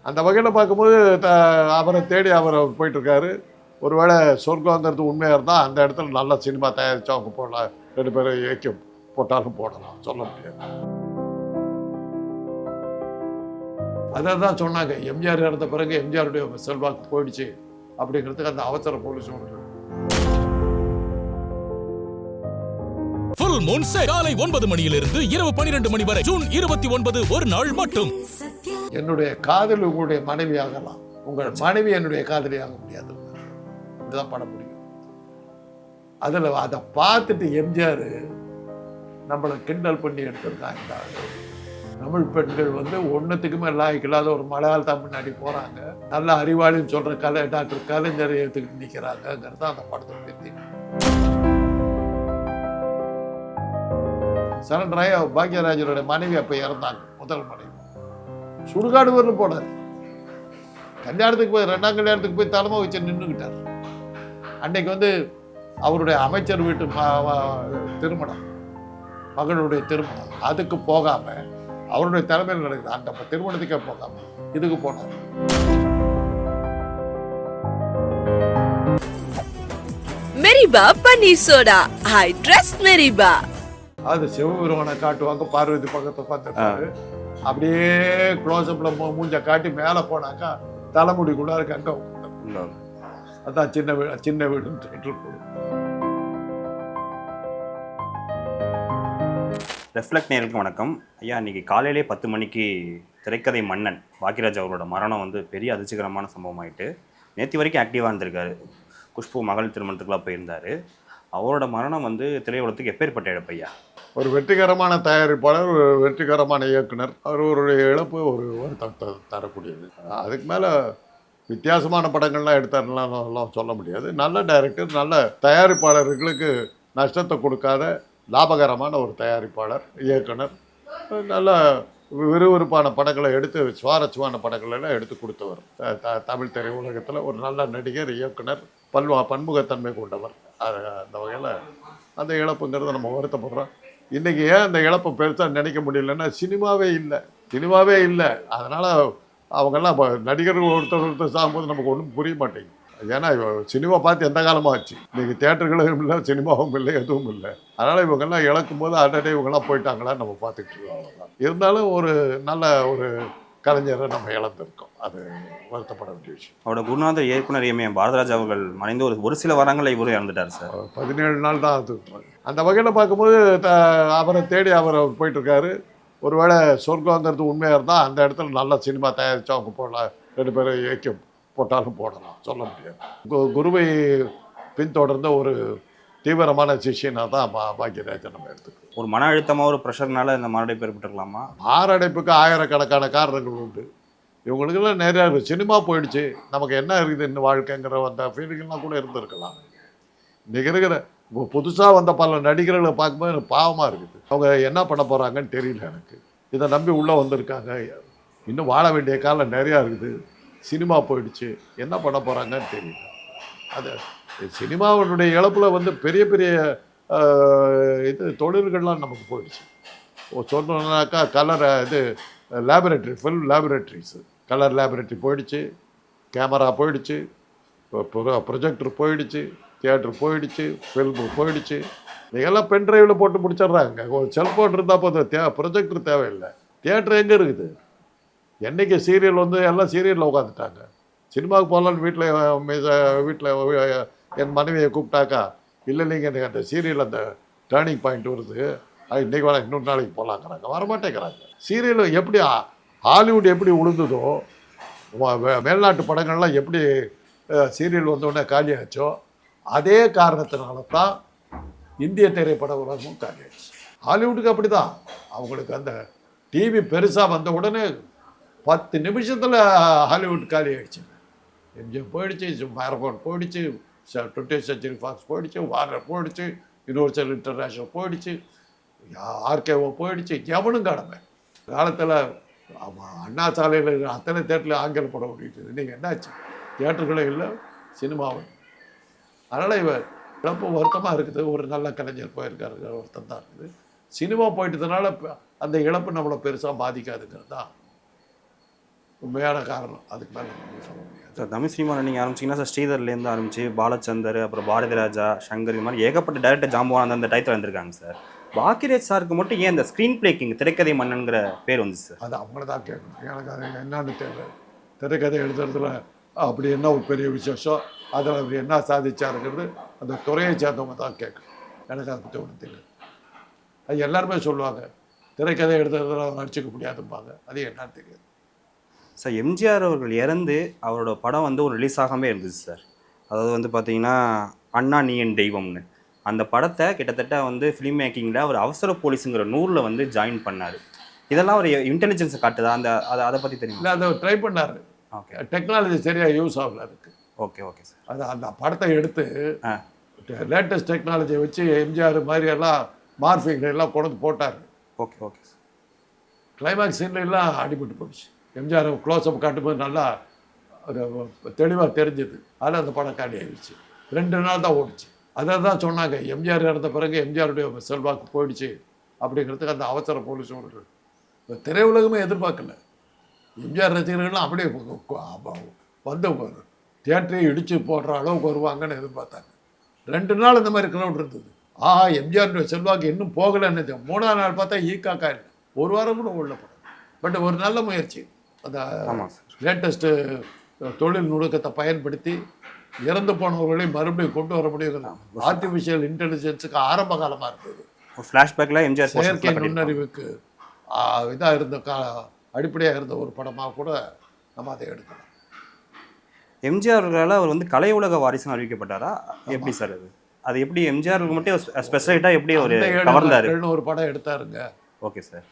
அந்த வகையில் பார்க்கும்போது அவரை தேடி அவர் போயிட்டுருக்காரு. ஒருவேளை சொர்க்கங்கிறது உண்மையாக இருந்தால் அந்த இடத்துல நல்ல சினிமா தயாரித்து அவங்க போடலாம், 2 பேரும் இயக்கி போட்டாலும் போடலாம், சொல்ல முடியாது. அதை தான் சொன்னாங்க, எம்ஜிஆர் இறந்த பிறகு எம்ஜிஆருடைய செல்வாக்கு போயிடுச்சு அப்படிங்கிறதுக்கு அந்த அவசர போலீஸ் ஒன்று. ஃபுல் மூன் சேல் காலை 9 மணியிலிருந்து இரவு 12 மணி வரை ஜூன் 29 ஒரு நாள் மட்டும். என்னுடைய காதல் உங்களுடைய மனைவி ஆகலாம், உங்கள் மனைவி என்னுடைய காதலி ஆக முடியாது. இப்படிதான் பண்ண முடியும். அதில் அதை பார்த்துட்டு எம்ஜிஆர் நம்மளை கிண்டல் பண்ணி எடுத்திருக்காங்க. தமிழ் பெண்கள் வந்து ஒன்றுத்துக்குமே லாய்க்கு இல்லாத ஒரு மலையாளத்தான் முன்னாடி போகிறாங்க, நல்ல அறிவாளின்னு சொல்கிற டாக்டர் கலைஞரை எடுத்துக்கிட்டு நிற்கிறாங்கிறது அந்த படத்தை பற்றி. சரண்டராய பாக்யராஜரோட மனைவி அப்போ இறந்தாங்க, முதல் மனைவி. சுடுகாடு வரலும் போனார். கல்யாணத்துக்கு போய் 2ஆம் கல்யாணத்துக்கு போய் தலைமை வச்சு நின்றுக்கிட்டார். அன்னைக்கு வந்து அவருடைய அமைச்சர் வீட்டு திருமணம், மகளுடைய திருமணம், அதுக்கு போகாம அவருடைய தலைமையில் நடக்குது. அந்த திருமணத்துக்கே போகாம இதுக்கு போனார். மெரிபா பன்னீர் சோடா, ஐ ட்ரஸ்ட் மெரிபா. அது சிவபெருமானை காட்டுவாங்க, பார்வதி பக்கத்தை பார்த்துட்டாரு. அப்படியே க்ளோஸ்அப்ல மூஞ்ச காட்டி மேலே போனாக்கா தலைமுடிக்குள்ள இருக்கு அங்கே. அதான் சின்ன வீடுன்னு டைட்டில் போடும். ரெஃப்ளெக்ட் நேயர்களுக்கு வணக்கம். ஐயா, இன்னைக்கு காலையிலே 10 மணிக்கு திரைக்கதை மன்னன் பாக்யராஜ் அவரோட மரணம் வந்து பெரிய அதிர்ச்சிகரமான சம்பவம் ஆகிட்டு, நேற்று வரைக்கும் ஆக்டிவாக இருந்திருக்காரு. குஷ்பு மகள் திருமணத்துக்குலாம் போயிருந்தார். அவரோட மரணம் வந்து திரையுலகத்துக்கு எப்பேற்பட்ட இழப்பு ஐயா? ஒரு வெற்றிகரமான தயாரிப்பாளர், ஒரு வெற்றிகரமான இயக்குனர், அவருடைய இழப்பு ஒரு வருத்தத்தை தரக்கூடியது. அதுக்கு மேலே வித்தியாசமான படங்கள்லாம் எடுத்தாருலாம் சொல்ல முடியாது. நல்ல டைரக்டர், நல்ல தயாரிப்பாளர்களுக்கு நஷ்டத்தை கொடுக்காத லாபகரமான ஒரு தயாரிப்பாளர், இயக்குனர், நல்ல விறுவிறுப்பான படங்களை எடுத்து, சுவாரஸ்யமான படங்களெல்லாம் எடுத்து கொடுத்தவர். தமிழ் திரையுலகத்தில் ஒரு நல்ல நடிகர், இயக்குனர், பன்முகத்தன்மை கொண்டவர். அந்த வகையில் அந்த இழப்புங்கிறத நம்ம வருத்தப்படுறோம். இன்றைக்கி ஏன் அந்த இழப்பை பெருசாக நினைக்க முடியலன்னா, சினிமாவே இல்லை. அதனால் அவங்கெல்லாம் இப்போ நடிகர்கள் ஒருத்தர் சாகும்போது நமக்கு ஒன்றும் புரிய மாட்டேங்குது. ஏன்னா சினிமா பார்த்து எந்த காலமாக ஆச்சு. இன்றைக்கி தியேட்டர்களும் இல்லை, சினிமாவும் இல்லை, எதுவும் இல்லை. அதனால் இவங்கெல்லாம் இழக்கும் போது அடடே இவங்கெல்லாம் போயிட்டாங்களான்னு நம்ம பார்த்துக்கிட்டு இருக்கோம். இருந்தாலும் ஒரு நல்ல ஒரு கலைஞரை நம்ம இழந்திருக்கோம். அது வருத்தப்பட வேண்டிய விஷயம். அவரோட குருநாதர் இயக்குனர் எம் பாரதிராஜ் அவர்கள் மறைந்து ஒரு சில வாரங்களில் இவரும் இறந்துட்டார் சார். 17 நாள் தான் அது. அந்த வகையில் பார்க்கும்போது அவரை தேடி அவர் போயிட்டுருக்காரு. ஒருவேளை சொர்க்கங்கிறது உண்மையாக இருந்தால் அந்த இடத்துல நல்ல சினிமா தயாரித்து அவங்க போடலாம், 2 பேரும் இயக்கி போட்டாலும் போடலாம், சொல்ல முடியாது. குருவை பின்தொடர்ந்த ஒரு தீவிரமான சிஷியனாக தான் பாக்யராஜன் நம்ம எடுத்துக்கணும். ஒரு மன அழுத்தமாக, ஒரு ப்ரெஷர்னால இந்த மாரடைப்பு ஏற்பட்டுருக்கலாமா? மாரடைப்புக்கு ஆயிரக்கணக்கான காரணங்கள் உண்டு. இவங்களுக்கெல்லாம் நிறையா இருக்குது. சினிமா போயிடுச்சு, நமக்கு என்ன இருக்குது இன்னும் வாழ்க்கைங்கிற அந்த ஃபீலிங்கெல்லாம் கூட இருந்திருக்கலாம். இன்றைக்கி இருக்கிற புதுசாக வந்த பல நடிகர்களை பார்க்கும்போது எனக்கு பாவமாக இருக்குது. அவங்க என்ன பண்ண போகிறாங்கன்னு தெரியல எனக்கு. இதை நம்பி உள்ளே வந்திருக்காங்க. இன்னும் வாழ வேண்டிய காலம் நிறையா இருக்குது. சினிமா போயிடுச்சு, என்ன பண்ண போகிறாங்கன்னு தெரியல. அது சினிமாவுடைய இழப்பில் வந்து பெரிய பெரிய தொழில்கள்லாம் நமக்கு போயிடுச்சு. சொன்னோம்னாக்கா colour laboratory, full laboratories, colour laboratory போயிடுச்சு, கேமரா போயிடுச்சு, ப்ரொஜெக்டர் போயிடுச்சு, தியேட்டர் போயிடுச்சு, ஃபில்மு போயிடுச்சு. இதெல்லாம் பென்ட்ரைவில் போட்டு முடிச்சிட்றாங்க. ஒரு செல்ஃபோன் இருந்தால் போதும், ப்ரொஜெக்டர் தேவையில்லை. தியேட்டர் எங்கே இருக்குது? என்றைக்கு சீரியல் வந்து எல்லாம் சீரியலில் உட்காந்துட்டாங்க. சினிமாவுக்கு போகலான்னு வீட்டில் என் மனைவியை கூப்பிட்டாக்கா, இல்லைங்க எனக்கு அந்த சீரியல் அந்த டேர்னிங் பாயிண்ட் வருது, அது இன்றைக்கி வேணாம், இன்னொரு நாளைக்கு போகலாங்கிறாங்க. வரமாட்டேங்கிறாங்க. சீரியல் எப்படி ஹாலிவுட் எப்படி உழுந்ததோ, மேல்நாட்டு படங்கள்லாம் எப்படி சீரியல் வந்தோடனே காலியாச்சோ, அதே காரணத்தினால தான் இந்திய திரைப்பட உலகமும் காலியாச்சு. ஹாலிவுட்டுக்கு அப்படி தான். அவங்களுக்கு அந்த டிவி பெருசாக வந்த உடனே 10 நிமிஷத்தில் ஹாலிவுட் காலி ஆகிடுச்சு. எம்ஜிஎம் போயிடுச்சு, மேரகோன் போயிடுச்சு, 20th Century Fox போயிடுச்சு, வார்னர் போயிடுச்சு, யூனிவர்சல் இன்டர்நேஷ்னல் போயிடுச்சு, ஆர்கேஓ போயிடுச்சு. எவனும் கடமை காலத்தில் அண்ணா சாலையில் அத்தனை தேட்டரில் ஆங்கில படம் ஓடிட்டு. இன்றைக்கி என்னாச்சு? தியேட்டர்களே இல்லை, சினிமாவும். அதனால் இவர் இழப்பு வருத்தமாக இருக்குது. ஒரு நல்ல கலைஞர் போயிருக்காரு, வருத்தம் தான் இருக்குது. சினிமா போயிட்டதுனால அந்த இழப்பு நம்மளை பெருசாக பாதிக்காதுங்கிறது தான் உண்மையான காரணம். அதுக்கு மேலே சொல்ல முடியாது. சார் தமிழ் சினிமாவில் நீங்கள் ஆரம்பிச்சிங்கன்னா சார் ஸ்ரீதர்லேருந்து ஆரம்பிச்சு பாலச்சந்தர், அப்புறம் பாரதி ராஜா, சங்கர், இது மாதிரி ஏகப்பட்ட டேரக்டர் ஜாம்பவான் அந்த டைத்தில் வந்திருக்காங்க சார். பாக்கியராஜ் சாருக்கு மட்டும் ஏன் இந்த ஸ்க்ரீன் பிளேக்கிங் திரைக்கதை மன்னன்கிற பேர் வந்துச்சு சார்? அது அவங்கள தான் கேட்கணும். எனக்கு அது என்னன்னு தெரியல. திரைக்கதை எழுதுறதுல அப்படி என்ன ஒரு பெரிய விசேஷம், அதில் அப்படி என்ன சாதிச்சாருங்கிறது அந்த துறையை சேர்ந்தவங்க தான் கேட்கணும். எனக்கு அதை பற்றி ஒன்றும் தெரியாது. அது எல்லாருமே சொல்லுவாங்க திரைக்கதை எழுதுறதுல நடிச்சிக்க முடியாதும்பாங்க. அது என்னன்னு தெரியாது சார். எம்ஜிஆர் அவர்கள் இறந்து அவரோட படம் வந்து ஒரு ரிலீஸ் ஆகாமே இருந்துச்சு சார். அதாவது வந்து பார்த்தீங்கன்னா அண்ணா நீ என் தெய்வம்னு அந்த படத்தை கிட்டத்தட்ட வந்து ஃபிலிம் மேக்கிங்கில் அவர் அவசர போலீஸுங்கிற நூறில் வந்து ஜாயின் பண்ணார். இதெல்லாம் ஒரு இன்டெலிஜென்ஸை காட்டுதா? அந்த அதை பற்றி தெரியும் இல்லை, அதை ட்ரை பண்ணார். ஓகே, டெக்னாலஜி சரியாக யூஸ் ஆகல அதுக்கு. Okay okay sir. அது அந்த படத்தை எடுத்து லேட்டஸ்ட் டெக்னாலஜியை வச்சு எம்ஜிஆர் மாதிரி எல்லாம் மார்பிங் எல்லாம் கொண்டு போட்டார். Okay okay sir. கிளைமேக்ஸ் சீன்ல எல்லாம் அடிபட்டு போச்சு. எம்ஜிஆர் க்ளோஸ்அப் காட்டும்போது நல்லா தெளிவாக தெரிஞ்சுது. அதில் அந்த படம் காலி ஆகிடுச்சு. 2 நாள் தான் ஓடிச்சு. அதை தான் சொன்னாங்க எம்ஜிஆர் இறந்த பிறகு எம்ஜிஆருடைய செல்வாக்கு போயிடுச்சு அப்படிங்கிறதுக்கு அந்த அவசர போலீஸ் ஒரு திரையுலகமே எதிர்பார்க்கல. எம்ஜிஆர் ரசிகர்கள்லாம் அப்படியே வந்து தியேட்டரையும் இடித்து போடுற அளவுக்கு வருவாங்கன்னு எதிர்பார்த்தாங்க. 2 நாள் இந்த மாதிரி க்ரௌட் இருந்தது. எம்ஜிஆருடைய செல்வாக்கு இன்னும் போகலைன்னு 3ஆம் நாள் பார்த்தா ஈக்காக்கா இல்லை. 1 வாரம் கூட உள்ள படம். பட் ஒரு நல்ல முயற்சி. அந்த லேட்டஸ்ட்டு தொழில் நுணுக்கத்தை பயன்படுத்தி இறந்து போனவர்களையும் மறுபடியும் கொண்டு வர முடியும். ஆர்டிஃபிஷியல் இன்டெலிஜென்ஸுக்கு ஆரம்ப காலமாக இருந்தது. ஃப்ளாஷ்பேக்கில் எம்ஜிஆர் செயற்கை நுண்ணறிவுக்கு இதாக இருந்த அடிப்படையாக இருந்த ஒரு படமாக கூட நம்ம அதை எடுக்கலாம். எம்ஜிஆரால் அவர் வந்து கலை உலக வாரிசுன்னு அறிவிக்கப்பட்டாரா? எப்படி சார் அது? அது எப்படி எம்ஜிஆருக்கு மட்டும் ஸ்பெஷலைட்டாக எப்படி ஒரு கவர்ந்தார்? ஒரு படம் எடுத்தாருங்க. Okay sir.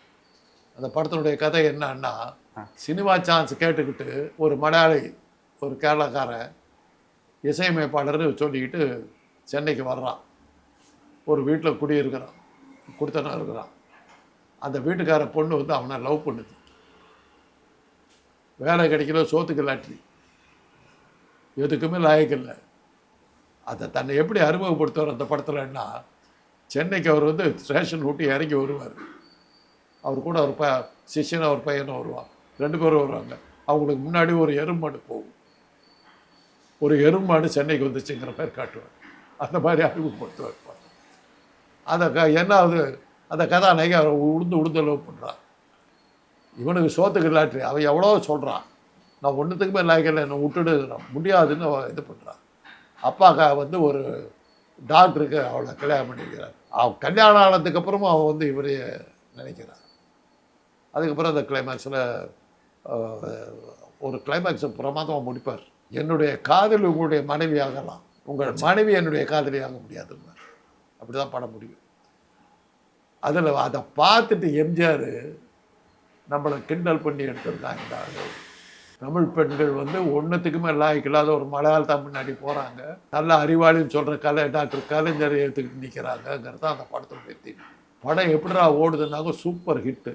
அந்த படத்தினுடைய கதை என்னன்னா, சினிமா சான்ஸ் கேட்டுக்கிட்டு ஒரு மலையாளி ஒரு கேரளாக்காரன் இசையமைப்பாளர்னு சொல்லிக்கிட்டு சென்னைக்கு வர்றான். ஒரு வீட்டில் குடியிருக்கிறான், கொடுத்தனா இருக்கிறான். அந்த வீட்டுக்கார பொண்ணு வந்து அவனை லவ் பண்ணுது. வேலை கிடைக்கல, சோத்துக்கு லாட்ரி, எதுக்குமே லாயக்கில்லை. அதை தன்னை எப்படி அறிமுகப்படுத்துவார் அந்த படத்தில்னா, சென்னைக்கு அவர் வந்து ஸ்டேஷன் விட்டு இறங்கி வருவார். அவர் கூட ஒரு சிஷ்யனை ஒரு பையனும் வருவான். 2 பேரும் வருவாங்க. அவங்களுக்கு முன்னாடி ஒரு எருமாடு போகும். ஒரு எருமாடு சென்னைக்கு வந்துச்சுங்கிற பேர் காட்டுவார். அந்த மாதிரி அறிமுகப்படுத்துவார். அந்த என்ன ஆகுது, அந்த கதாநாயகி அவரை உளுந்து லவ் பண்ணுறான். இவனுக்கு சோத்துக்கு லாட்ரி. அவன் எவ்வளோ சொல்கிறான், நான் ஒன்றுத்துக்குமே லாய்க்கல, என்னை விட்டுடு முடியாதுன்னு இது பண்ணுறான். அப்பாக்கா வந்து ஒரு டாக்டருக்கு அவளை கல்யாணம் பண்ணிக்கிறார். அவன் கல்யாணம் ஆனதுக்கப்புறமும் அவன் வந்து இவரையே நினைக்கிறான். அதுக்கப்புறம் அந்த கிளைமேக்ஸில் ஒரு கிளைமேக்ஸை பிரமாதமாக முடிப்பார். என்னுடைய காதல் உங்களுடைய மனைவி ஆகலாம், உங்கள் மனைவி என்னுடைய காதலி ஆக முடியாதுன்னு. அப்படி தான் படம் முடியும். அதில் அதை பார்த்துட்டு எம்ஜிஆர் நம்மளை கிண்டல் பண்ணி எடுத்திருக்காங்க. தமிழ் பெண்கள் வந்து ஒன்றுத்துக்குமே லாய்க்கில்லாத ஒரு மலையாளத்தான் முன்னாடி போகிறாங்க. நல்ல அறிவாளின்னு சொல்கிற டாக்டர் கலைஞரை எடுத்துக்கிட்டு நிற்கிறாங்கிறது தான் அந்த படத்தை பற்றி. படம் எப்படிடா ஓடுதுன்னாங்க, சூப்பர் ஹிட்டு.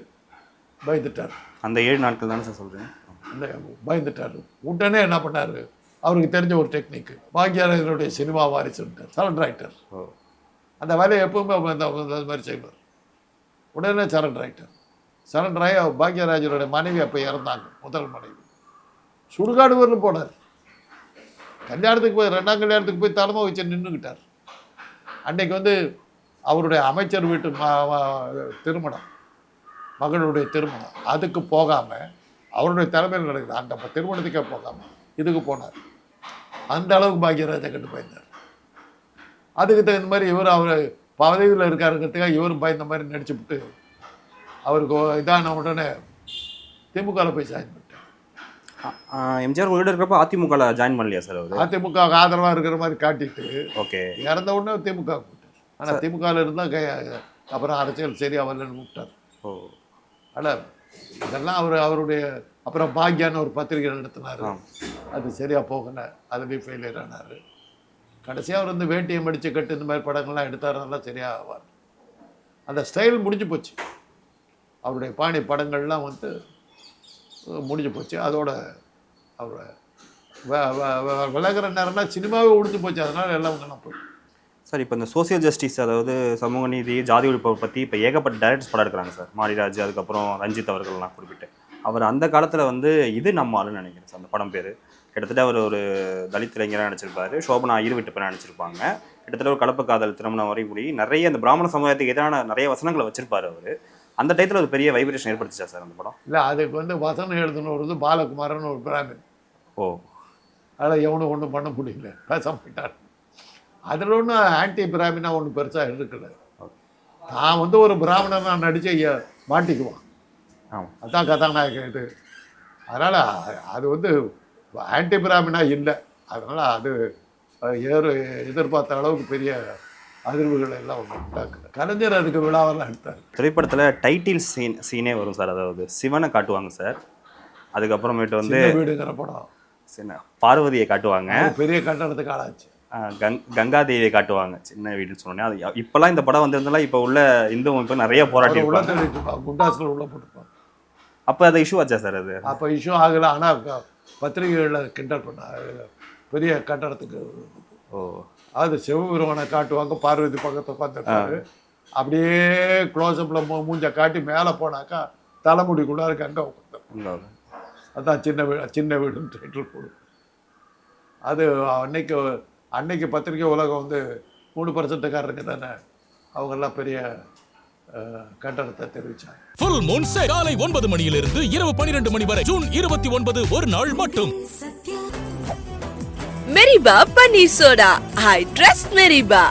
பயந்துட்டார். அந்த 7 நாட்கள் தானே சார் சொல்கிறேன். அந்த பயந்துட்டார். உடனே என்ன பண்ணார், அவருக்கு தெரிஞ்ச ஒரு டெக்னிக்கு, பாக்யராஜனுடைய சினிமா வாரிசுட்டார், சரண்டர் ஆக்டர். அந்த வேலையை எப்பவுமே அந்த மாதிரி செய்வார். உடனே சரண்டர் ஆக்டர். சரண்டர் ஆகி பாக்யராஜனுடைய மனைவி அப்போ இறந்தாங்க, முதல் மனைவி. சுடுகாடு வரலும் போனார். கல்யாணத்துக்கு போய் 2ஆம் கல்யாணத்துக்கு போய் தலைமை வச்சு நின்றுக்கிட்டார். அன்னைக்கு வந்து அவருடைய அமைச்சர் வீட்டு திருமணம், மகளுடைய திருமணம், அதுக்கு போகாமல் அவருடைய தலைமையில் நடக்குது. அந்த திருமணத்துக்கே போகாமல் இதுக்கு போனார். அந்த அளவுக்கு பாக்யராஜா கண்டு பயந்தார். அதுக்கு தகுந்த மாதிரி இவர் அவர் பதவியில் இருக்காருங்கிறதுக்காக இவரும் பயந்த மாதிரி நடிச்சுவிட்டு அவருக்கு இதான உடனே திமுகவில் போய் ஜாயின் பண்ணிட்டார். எம்ஜிஆர் வீடு இருக்கிறப்ப அதிமுகவில் ஜாயின் பண்ணலையா சார் அவர்? அதிமுக ஆதரவாக இருக்கிற மாதிரி காட்டிட்டு ஓகே இறந்த உடனே திமுக போட்டார். ஆனால் திமுகவில் இருந்தால் அப்புறம் அரசியல் சரியாக வரலன்னு விட்டார். ஆனால் இதெல்லாம் அவருடைய அப்புறம் பாக்யான்னு ஒரு பத்திரிகை நடத்தினார். அது சரியாக போகலை, அதுலேயும் ஃபெயிலியர் ஆனார். கடைசியாக அவர் வந்து வேட்டியை மடித்து கட்டு இந்த மாதிரி படங்கள்லாம் எடுத்தார், நல்லா சரியாக ஆவார். அந்த ஸ்டைல் முடிஞ்சு போச்சு. அவருடைய பாணி படங்கள்லாம் வந்து முடிஞ்சு போச்சு. அதோட அவரை விலகிற நேரம்னா சினிமாவே முடிஞ்சு போச்சு. அதனால் எல்லாம் நல்லா போச்சு சார். இப்போ இந்த சோசியல் ஜஸ்டிஸ், அதாவது சமூக நீதி, ஜாதி ஒழிப்பை பற்றி இப்போ ஏகப்பட்ட டைரக்டர்ஸ் படம் எடுக்கிறாங்க சார். மாரிராஜ், அதுக்கப்புறம் ரஞ்சித் அவர்கள்லாம் குறிப்பிட்டு அவர் அந்த காலத்தில் வந்து இது நம்ம ஆளுன்னு நினைக்கிறேன் சார் அந்த படம் பேர். கிட்டத்தட்ட அவர் ஒரு தலித் இளைஞராக நடிச்சிருப்பாரு. சோபனா ஈர்விட்டு பேர் நடிச்சிருப்பாங்க. கிட்டத்தட்ட ஒரு கலப்பு காதல் திருமணம் வரை கூடி நிறைய இந்த பிராமண சமுதாயத்துக்கு எதிரான நிறைய வசனங்களை வச்சிருப்பாரு அவர். அந்த டயத்தில் ஒரு பெரிய வைப்ரேஷன் ஏற்படுத்திச்சா சார் அந்த படம்? இல்லை, அதுக்கு வந்து வசனம் எழுதுனது பாலகுமாரன் ஒரு பிராமின். ஓ, அதில் எவனும் ஒன்றும் பண்ண முடியல, பேச மாட்டார். அதில் ஒன்றும் ஆன்டி பிராமினா ஒன்றும் பெருசாக இருக்கல. நான் வந்து ஒரு பிராமணன் நான் நடித்து மாட்டிக்குவான். ஆமாம், அதான் கதாநாயகன் இது. அதனால் அது வந்து ஆன்டி பிராமினா இல்லை. அதனால் அது எதிர்பார்த்த அளவுக்கு பெரிய அதிர்வுகள் எல்லாம் ஒன்று உண்டாக்குது. கலைஞர் அதுக்கு விழாவெல்லாம் எடுத்தார். திரைப்படத்தில் டைட்டில் சீனே வரும் சார். அதாவது சிவனை காட்டுவாங்க சார். அதுக்கப்புறமேட்டு வந்து வீடுங்கிற படம் சின்ன பார்வதியை காட்டுவாங்க. பெரிய கட்டணத்துக்கு ஆளாச்சு. கங்காதேவியை காட்டுவாங்க சின்ன வீடுன்னு சொன்னோன்னே. அது இப்போல்லாம் இந்த படம் வந்திருந்தாலும் இப்போ உள்ள இந்து அமைப்பு நிறைய போராட்டி உள்ள தள்ளிட்டு குண்டாசில் உள்ள போட்டுருப்பாங்க. அப்போ அது இஷ்யூ ஆச்சா சார்? அது அப்போ இஷ்யூ ஆகலை. ஆனால் பத்திரிகைகளில் கிண்டல் பண்ண பெரிய கட்டணத்துக்கு. ஓ, அது சிவபெருமானை காட்டுவாங்க, பார்வதி பக்கத்தை உட்காந்துருப்பாரு. அப்படியே க்ளோஸ்அப்பில் மூஞ்ச காட்டி மேலே போனாக்கா தலைமுடிக்குள்ளார கங்கை உட்காந்து. அதான் சின்ன வீடுன்னு டைட்டில் போடும். அது அன்னைக்கு பத்திரிகை உலகம் வந்து 3%காரருக்கு தானே அவங்கெல்லாம் பெரிய கட்டணத்தை தெரிவிச்சாங்க. ஃபுல் மூன் சேல் காலை 9 மணியிலிருந்து இரவு 12 மணி வரை ஜூன் 29 ஒரு நாள் மட்டும். மெரிபா பன்னீர் சோடா. I trust மெரிபா.